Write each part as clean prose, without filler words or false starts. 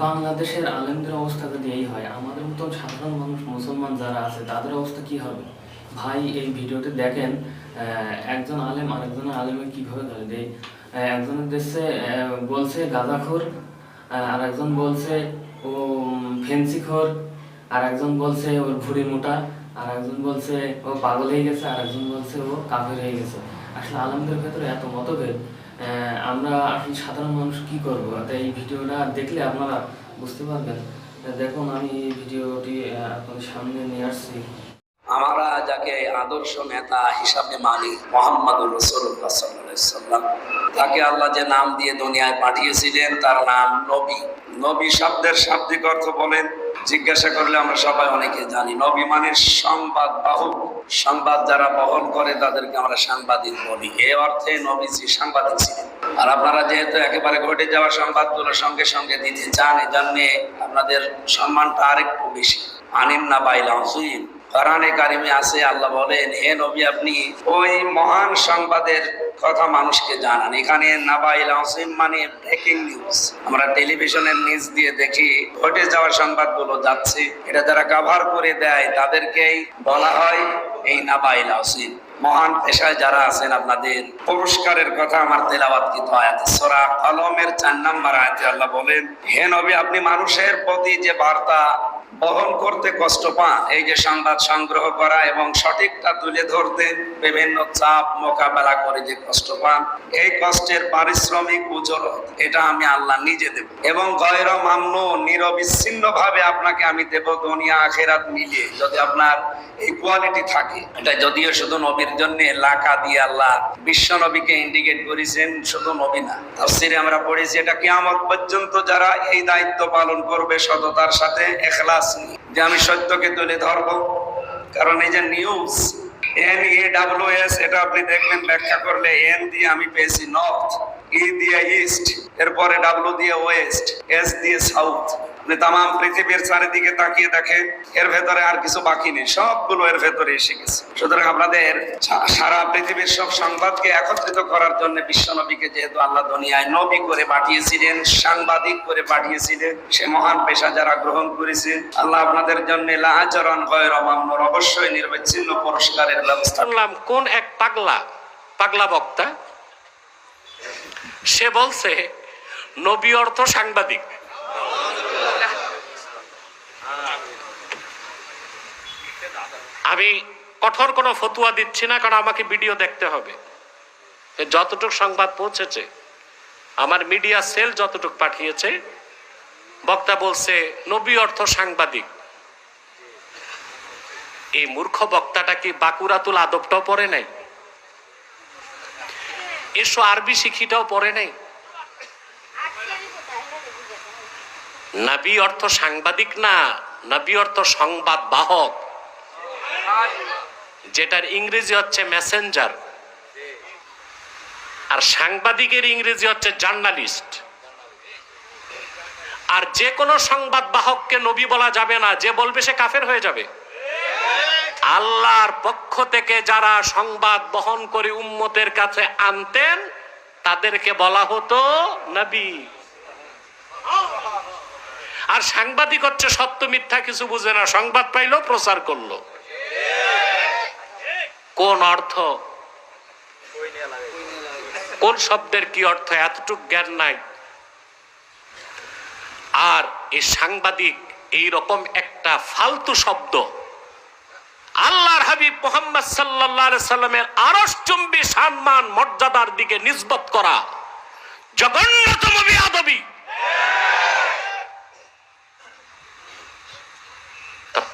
বাংলাদেশের আলেমদের অবস্থা যদি এই হয়, আমাদের মতন সাধারণ মানুষ মুসলমান যারা আছে তাদের অবস্থা কি হবে? ভাই এই ভিডিওতে দেখেন একজন আলেম আরেকজনের আলেমের কিভাবে গালি দেয়। একজনের দেশে বলছে গাঁজাখোর, আর একজন বলছে ও ফেন্সিখোর, আর একজন বলছে ওর ভুঁড়ি মোটা, আর একজন বলছে ও পাগল হয়ে গেছে, আর একজন বলছে ও কাফের হয়ে গেছে। আসলে আলেমদের ভেতরে এত মতভেদ, আমরা আসলে সাধারণ মানুষ কি করবো? এই ভিডিওটা দেখলে আপনারা বুঝতে পারবেন। দেখুন, আমি এই ভিডিওটি আপনাদের সামনে নিয়ে আসছি। আমরা যাকে আদর্শ নেতা হিসাবে মানি, মুহাম্মদুর রাসূলুল্লাহ সাল্লাল্লাহু আলাইহি ওয়াসাল্লাম, তাকে আল্লাহ যে নাম দিয়ে দুনিয়ায় পাঠিয়েছিলেন তার নাম নবী। নবী শব্দের শাব্দিক অর্থ বলেন, জিজ্ঞাসা করলে আমরা সবাই অনেকে জানি। নবী মানে সংবাদ বাহক, সংবাদ যারা বহন করে তাদেরকে আমরা সাংবাদিক বলি। এ অর্থে নবীজি সাংবাদিক ছিলেন। আর আপনারা যেহেতু একেবারে ঘটে যাওয়া সংবাদগুলো সঙ্গে সঙ্গে দিতে চান, এজন্যে আপনাদের সম্মানটা আরেকটু বেশি। আনিন না বাইল আযীম, কোরআনে কারিমে আছে, আল্লাহ বলেন, হে নবী আপনি ওই মহান সংবাদের কথা মানুষকে জানান। এখানে নাবাইল আযীম মানে ব্রেকিং নিউজ। আমরা টেলিভিশনের নিউজ দিয়ে দেখি ঘটে যাওয়া সংবাদগুলো যাচ্ছে, এটা যারা কভার করে দেয় তাদেরকেই বলা হয় এই নাবাইল আযীম। মহান পেশায় যারা আছেন আপনাদের পুরস্কারের কথা আমার তেলাওয়াতকৃত আয়াত সূরা কলমের 4 নম্বর আয়াতে আল্লাহ বলেন, হে নবী আপনি মানুষের প্রতি যে বার্তা বহন করতে কষ্ট পান, এই যে সংবাদ সংগ্রহ করা এবং সঠিকটা তুলে ধরতে বিভিন্ন চাপ মোকাবেলা করে যে কষ্ট পান, এই কষ্টের পারিশ্রমিক উজরত এটা আমি আল্লাহ নিজে দেব এবং গয়র মামনু, নিরবিচ্ছিন্ন ভাবে আপনাকে আমি দেব দুনিয়া আখিরাত মিলিয়ে, যদি আপনার এই কোয়ালিটি থাকে। এটা যদিও শুধু নবীর জন্য এলাকা দিয়ে আল্লাহ বিশ্ব নবীকে ইন্ডিকেট করেছেন, শুধু নবী না। তাফসীরে আমরা পড়েছি এটা কিয়ামত পর্যন্ত যারা এই দায়িত্ব পালন করবে সততার সাথে, ইখলাস নিয়ে, যে আমি সত্যকে তুলে ধরবো। কারণ এই যে নিউজ, NEWS, এটা আপনি দেখবেন ব্যাখ্যা করলে, এন দিয়ে আমি পেয়েছি নর্থ, ই দিয়ে ইস্ট, এরপরে ডাব্লিউ দিয়ে ওয়েস্ট, এস দিয়ে সাউথ। তাম পৃথিবীর চারিদিকে তাকিয়ে দেখেন, এর ভেতরে আর কিছু বাকি নেই, সবগুলো এর ভেতরে এসে গেছে। সুতরাং আপনাদের সারা পৃথিবীর সব সংবাদকে একত্রিত করার জন্য বিশ্বনবীকে যেহেতু আল্লাহ দুনিয়ায় নবী করে পাঠিয়েছিলেন, সাংবাদিক করে পাঠিয়েছিলেন, সে মহান পেশা যারা গ্রহণ করেছে, আল্লাহ আপনাদের জন্য লাআজরান গায়রা মামনুন, অবশ্যই নির্বিচ্ছিন্ন পুরস্কারের ব্যবস্থা করলাম। কোন এক পাগলা বক্তা, সে বলছে নবী অর্থ সাংবাদিক। আমি কঠোর কোনো ফতুয়া দিচ্ছি না, কারণ আমাকে ভিডিও দেখতে হবে। যতটুক সংবাদ পৌঁছেছে, আমার মিডিয়া সেল যতটুক পাঠিয়েছে, বক্তা বলছে নবী অর্থ সাংবাদিক। এই মূর্খ বক্তাটা কি বাকুরাতুল আদবটাও পড়ে নাই? এসো আরবি শিখিটাও পড়ে নাই? নবী অর্থ সাংবাদিক না, নবী অর্থ সংবাদ বাহক, যেটার ইংরেজি হচ্ছে মেসেঞ্জার, আর সাংবাদিকের ইংরেজি হচ্ছে জার্নালিস্ট। আর যে কোনো সংবাদ বাহককে নবী বলা যাবে না, যে বলবে সে কাফের হয়ে যাবে। আল্লাহর পক্ষ থেকে যারা সংবাদ বহন করে উম্মতের কাছে আনতেন তাদেরকে বলা হতো নবী। আর সাংবাদিক হচ্ছে সত্য মিথ্যা কিছু বুঝে না, সংবাদ পাইলো প্রচার করলো। কোন অর্থ, কোন শব্দের কি অর্থ এতটুক জ্ঞান নাই। আর এই সাংবাদিক এইরকম একটা ফালতু শব্দ আল্লাহর হাবিব মুহাম্মদ সাল্লাল্লাহু আলাইহি সাল্লামের আরশচুম্বী সম্মান মর্যাদার দিকে নিসবত করা জঘন্যতম বেয়াদবি।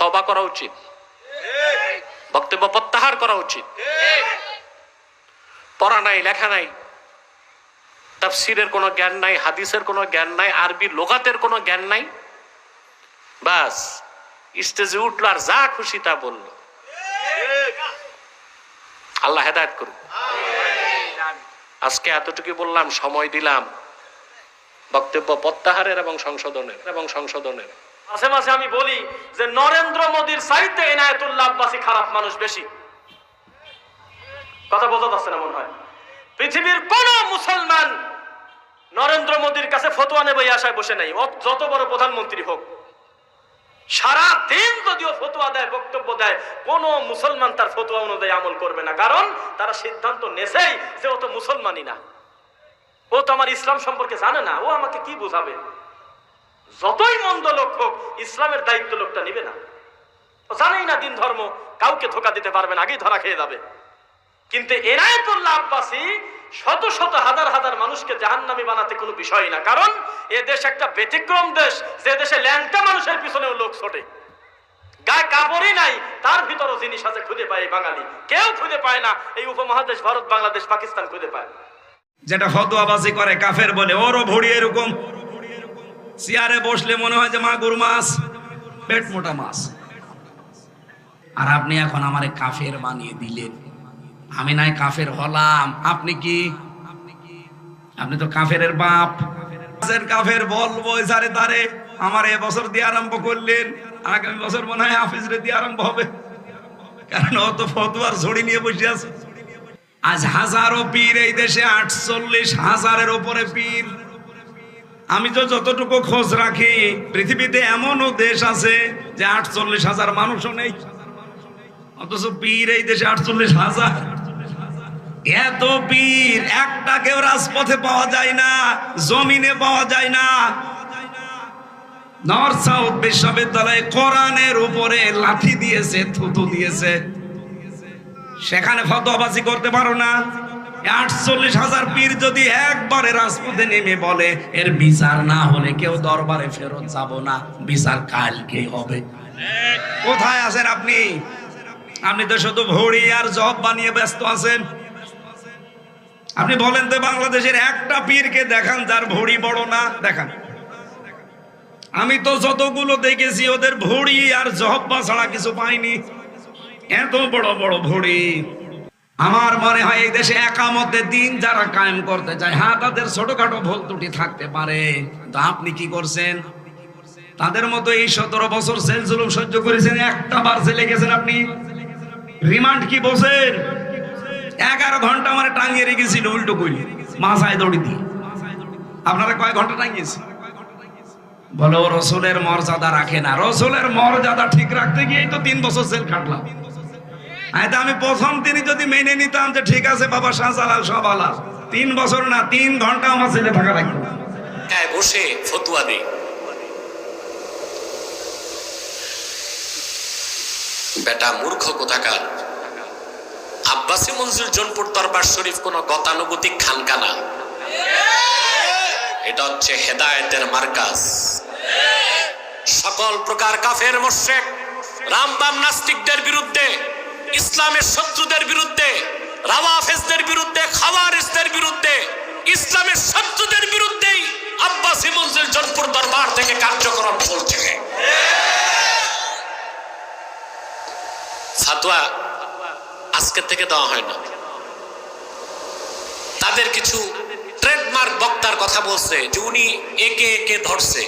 তওবা করা উচিত, বক্তব্য প্রত্যাহার করা উচিত। পড়া নাই, লেখা নাই, তাফসীরের কোনো জ্ঞান নাই, হাদিসের কোনো জ্ঞান নাই, আরবি লুগাতের কোনো জ্ঞান নাই, বাস স্টেজে উঠলো আর যা খুশি তা বললো। আল্লাহ হেদায়েত করুন। আজকে এতটুকু বললাম, সময় দিলাম বক্তব্য প্রত্যাহারের এবং সংশোধনের। মাঝে মাঝে আমি বলি যে নরেন্দ্র মোদীর চাইতে এনায়েতুল্লাহ আব্বাসী খারাপ মানুষ বেশি। কথা বোঝা যাচ্ছে না মনে হয়? পৃথিবীর কোন মুসলমান নরেন্দ্র মোদীর কাছে ফতোয়া নেবে এই আশায় বসে নাই, যত বড় প্রধানমন্ত্রী হোক। সারা দিন যদিও ফতোয়া দেয়, বক্তব্য দেয়, কোন মুসলমান তার ফতোয়া অনুযায়ী আমল করবে না, কারণ তারা সিদ্ধান্ত নেছেই যে ও তো মুসলমানই না, ও তো আমার ইসলাম সম্পর্কে জানে না, ও আমাকে কি বুঝাবে। যতই মন্দ লোক হোক, ইসলামের দায়িত্ব লোকটা নিবে না, ও জানেই না দিন ধর্ম, কাউকে ধোকা দিতে পারবে না, আগেই ধরা খেয়ে যাবে। কিন্তু এনায়েতুল্লাহ আব্বাসী শত শত হাজার হাজার মানুষকে জাহান্নামী বানাতে কোনো বিষয় না, কারণ এ দেশ একটা ব্যতিক্রম দেশ, যে দেশে ল্যাংটা মানুষের পিছনেও লোক ছোটে, গায়ে কাপড়ই নাই, তার ভিতরও জিনিস আছে, খুঁজে পায় বাঙালি, কেউ খুঁজে পায় না। এই উপমহাদেশ ভারত, বাংলাদেশ, পাকিস্তান খুঁজে পায়। যেটা ফতোয়াবাজি করে কাফের বলে, ওরও ভড়ি এরকম, চেয়ারে বসলে মনে হয় যে মাগুর মাছ, পেট মোটা মাছ। আর আপনি এখন আমারে কাফের বানিয়ে দিলেন, আমি নাই কাফের হলাম, আপনি কি? আপনি তো কাফের বাপ। কাফের বলবো সারে তারে, আমার এবছর দিয়ে আরম্ভ করলেন, আগামী বছর মনে হয় হাফিজরে দিয়ে আরম্ভ হবে, কারণ ও তো ফতোয়ার ঝড়ি নিয়ে বসে আছে। আজ হাজারো পীর এই দেশে, 48,000-এর উপরে পীর। আমি তো যতটুকু খোঁজ রাখি, পৃথিবীতে এমনও দেশ আছে যে 48,000 মানুষও নেই, অথচ পীর এই দেশে 48,000। এত পীর, একটা কেউ রাজপথে পাওয়া যায় না, জমিনে পাওয়া যায় না। নর্থ সাউথ বিশ্ববিদ্যালয়ে কোরআনের উপরে লাঠি দিয়েছে, থুতু দিয়েছে, সেখানে ফতোয়াবাজি করতে পারো না। 48,000 পীর যদি একবারে রাজপথে নেমে বলে এর বিচার না হলে কেউ দরবারে ফেরত যাব না, বিচার কালকে হবে। কোথায় আছেন আপনি? আপনি তো শুধু ভড়ি আর জব বানিয়ে ব্যস্ত আছেন। আপনি বলেন তো বাংলাদেশের একটা পীরকে দেখান যার ভড়ি বড় না, দেখান। আমি তো যতগুলো দেখেছি ওদের ভড়ি আর জহব্বা ছাড়া কিছু পাইনি, এত বড় বড় ভড়ি। আমার মনে হয় এই দেশে একামতের দিন যারা কায়েম করতে চায়, হ্যাঁ তাদের ছোটখাটো ভুল ত্রুটি থাকতে পারে, তো আপনি কি করছেন? তাদের মতো এই 17 বছর জেল জুলুম সহ্য করেছেন, একটা বার জেলে গেছেন আপনি? রিমান্ড কি বসেন? 11 ঘন্টা আমার টাঙিয়ে রেখেছিল উল্টো করি, মাথায় দড়ি দিয়ে। আপনারা কয় ঘন্টা টাঙিয়েছে? বলো রসুলের মর্যাদা রাখে না। রসুলের মর্যাদা ঠিক রাখতে গিয়েই তো 3 বছর জেল কাটলাম। আমি প্রথম দিনই যদি মেনে নিতাম যে ঠিক আছে বাবা শাহজালাল সব আলাল, 3 বছর না 3 ঘন্টা আমার জেলে থাকা লাগতো। বসে ফতুয়া দেই, বেটা মূর্খ কোথাকার। আব্বাসী মঞ্জুর জোনপুর দরবার শরীফ কোন গতানুগতিক খানকানা, এটা হচ্ছে হেদায়েতের মার্কাজ। সকল প্রকার কাফের মুশরিক রামবাম নাস্তিকদের বিরুদ্ধে, ইসলামের শত্রুদের বিরুদ্ধে, রাওয়াফেজদের বিরুদ্ধে, খাওয়ারিজদের বিরুদ্ধে, ইসলামের শত্রুদের বিরুদ্ধেই আব্বাসী মঞ্জুর জোনপুর দরবার থেকে কার্যক্রম চলছে। ফাতোয়া আজকে থেকে দেওয়া হয় না। তাদের কিছু ট্রেডমার্ক বক্তার কথা বলছে যে উনি একে একে ধরছে।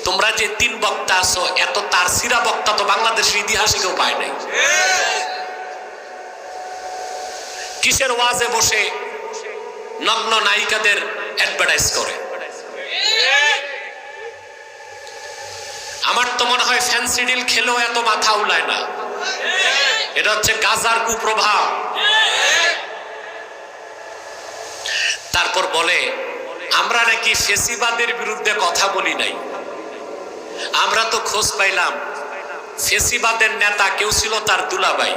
তোমরা যে 3 বক্তা আছো, এত তার সিরা বক্তা তো বাংলাদেশের ইতিহাসে কেউ পায় নাই। কিসের ওয়াজে বসে নগ্ন নায়িকাদের অ্যাডভার্টাইজ করে। আমার তো মনে হয় ফ্যান্সি ডিল খেলেও এত মাথা উলায় না। এটা হচ্ছে গাজার কুপ্রভাব। তারপর বলে আমরা নাকি ফেসিবাদের বিরুদ্ধে কথা বলি নাই। আমরা তো খোঁজ পাইলাম ফেসিবাদের নেতা কেউ ছিল তার দুলাভাই,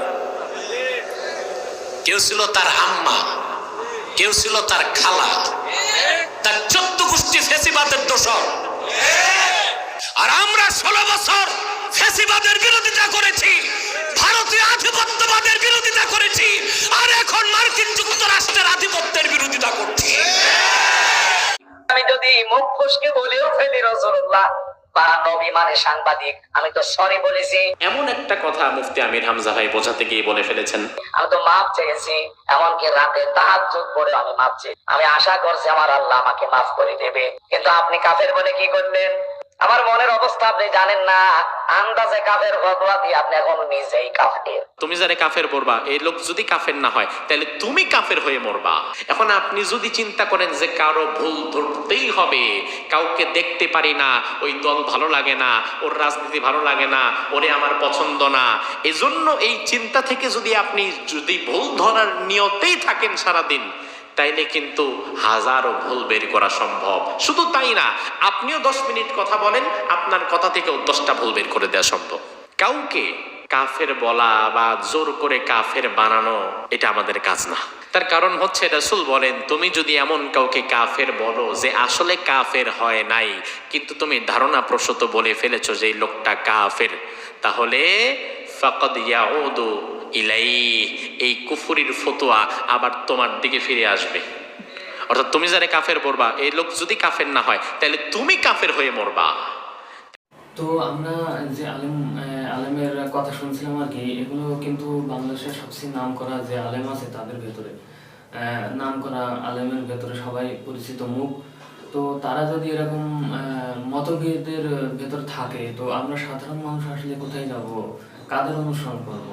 কেউ ছিল তার আম্মা, কেউ ছিল তার খালা, তার 14 গোষ্ঠী ফেসিবাদের দোষর। আর আমরা 16 বছর ফেসিবাদের বিরোধিতা করেছি, ভারতীয় আধিপত্যবাদের বিরোধিতা করেছি, আর এখন মার্কিন যুক্তরাষ্ট্রের আধিপত্যের বিরোধিতা করছি। আমি যদি মুখ ফসকে বলেও ফেলি রাসূলুল্লাহ বা নবী মানে সাংবাদিক, আমি তো সরি বলেছি। এমন একটা কথা মুফতি আমির হামজা ভাই বোঝাতে গিয়ে বলে ফেলেছেন। আমি তো মাফ চেয়েছি, এমনকি রাতে তাহাজ্জুদ পড়ে আমি মাফ চেয়েছি। আমি আশা করছি আমার আল্লাহ আমাকে মাফ করে দেবে। কিন্তু আপনি কাফের বলে কি করলেন? আমার মনের অবস্থা আপনি জানেন না, আন্দাজে কাফের ফতোয়া দিয়ে আপনি এখন নিজেই কাফের। তুমি যারে কাফের বলবা, এই লোক যদি কাফের না হয় তাহলে তুমি কাফের হয়ে মরবা। এখন আপনি যদি চিন্তা করেন যে কারো ভুল ধরতেই হবে, কাউকে দেখতে পারি না, ওই দল ভালো লাগে না, ওর রাজনীতি ভালো লাগে না, ওরে আমার পছন্দ না, এজন্য এই চিন্তা থেকে যদি আপনি যদি ভুল ধরার নিয়তেই থাকেন সারাদিন, তাইলে কিন্তু হাজারো ভুল বের করা সম্ভব। শুধু তাই না, আপনিও 10 মিনিট কথা বলেন, আপনার কথা থেকেও 10টা ভুল বের করে দেওয়া সম্ভব। কাউকে কাফের বলা বা জোর করে কাফের বানানো এটা আমাদের কাজ না। তার কারণ হচ্ছে রাসূল বলেন, তুমি যদি এমন কাউকে কাফের বলো যে আসলে কাফের হয় নাই, কিন্তু তুমি ধারণা প্রসূত বলে ফেলেছো যে এই লোকটা কাফের, তাহলে ফাকাদ ইয়াউদু ইলাইহি, এই কুফরির ফতোয়া আবার তোমার দিকে ফিরে আসবে। অর্থাৎ তুমি যারে কাফের বলবা, এই লোক যদি কাফের না হয় তাহলে তুমি কাফের হয়ে মরবা। তো আমরা যে আলেমের কথা শুনছিলাম আর কি, এগুলো কিন্তু বাংলাদেশের সবচেয়ে নাম করা যে আলেম আছে তাদের ভেতরে, নাম করা আলেমের ভেতরে সবাই পরিচিত মুখ। তো তারা যদি এরকম মতভেদের ভেতর থাকে, তো আমরা সাধারণ মানুষ আসলে কোথায় যাব, কাদের অনুসরণ করব?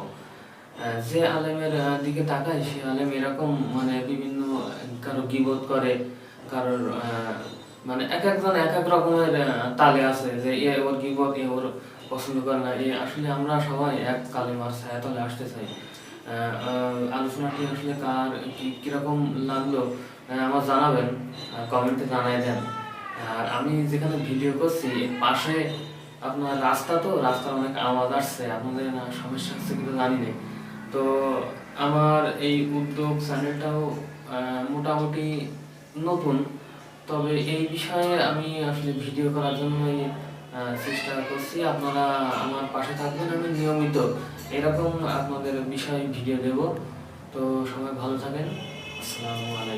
যে আলেমের দিকে তাকাই সে আলেম এরকম মানে বিভিন্ন কারো গীবত করে, কারোর মানে এক একজন এক এক রকমের তালে আছে, যে এ ওর গীবত, এ ওর পছন্দ করে না। আসলে আমরা সবাই এক কালেমার ছায়াতলে আসতে চাই। আলোচনাটি আসলে কার কিরকম লাগলো আমার জানাবেন, কমেন্টে জানাই দেন। আর আমি যেখানে ভিডিও করছি এর পাশে আপনার রাস্তা, তো রাস্তার অনেক আওয়াজ আসছে, আপনাদের সমস্যা হচ্ছে কিন্তু জানি না। তো আমার এই উদ্যোগ চ্যানেলটাও মোটামুটি নতুন, তবে এই বিষয়ে আমি আসলে ভিডিও করার জন্যই চেষ্টা করছি। আপনারা আমার পাশে থাকবেন, আমি নিয়মিত এরকম আপনাদের বিষয়ে ভিডিও দেব। তো সবাই ভালো থাকেন, আসসালামু আলাইকুম।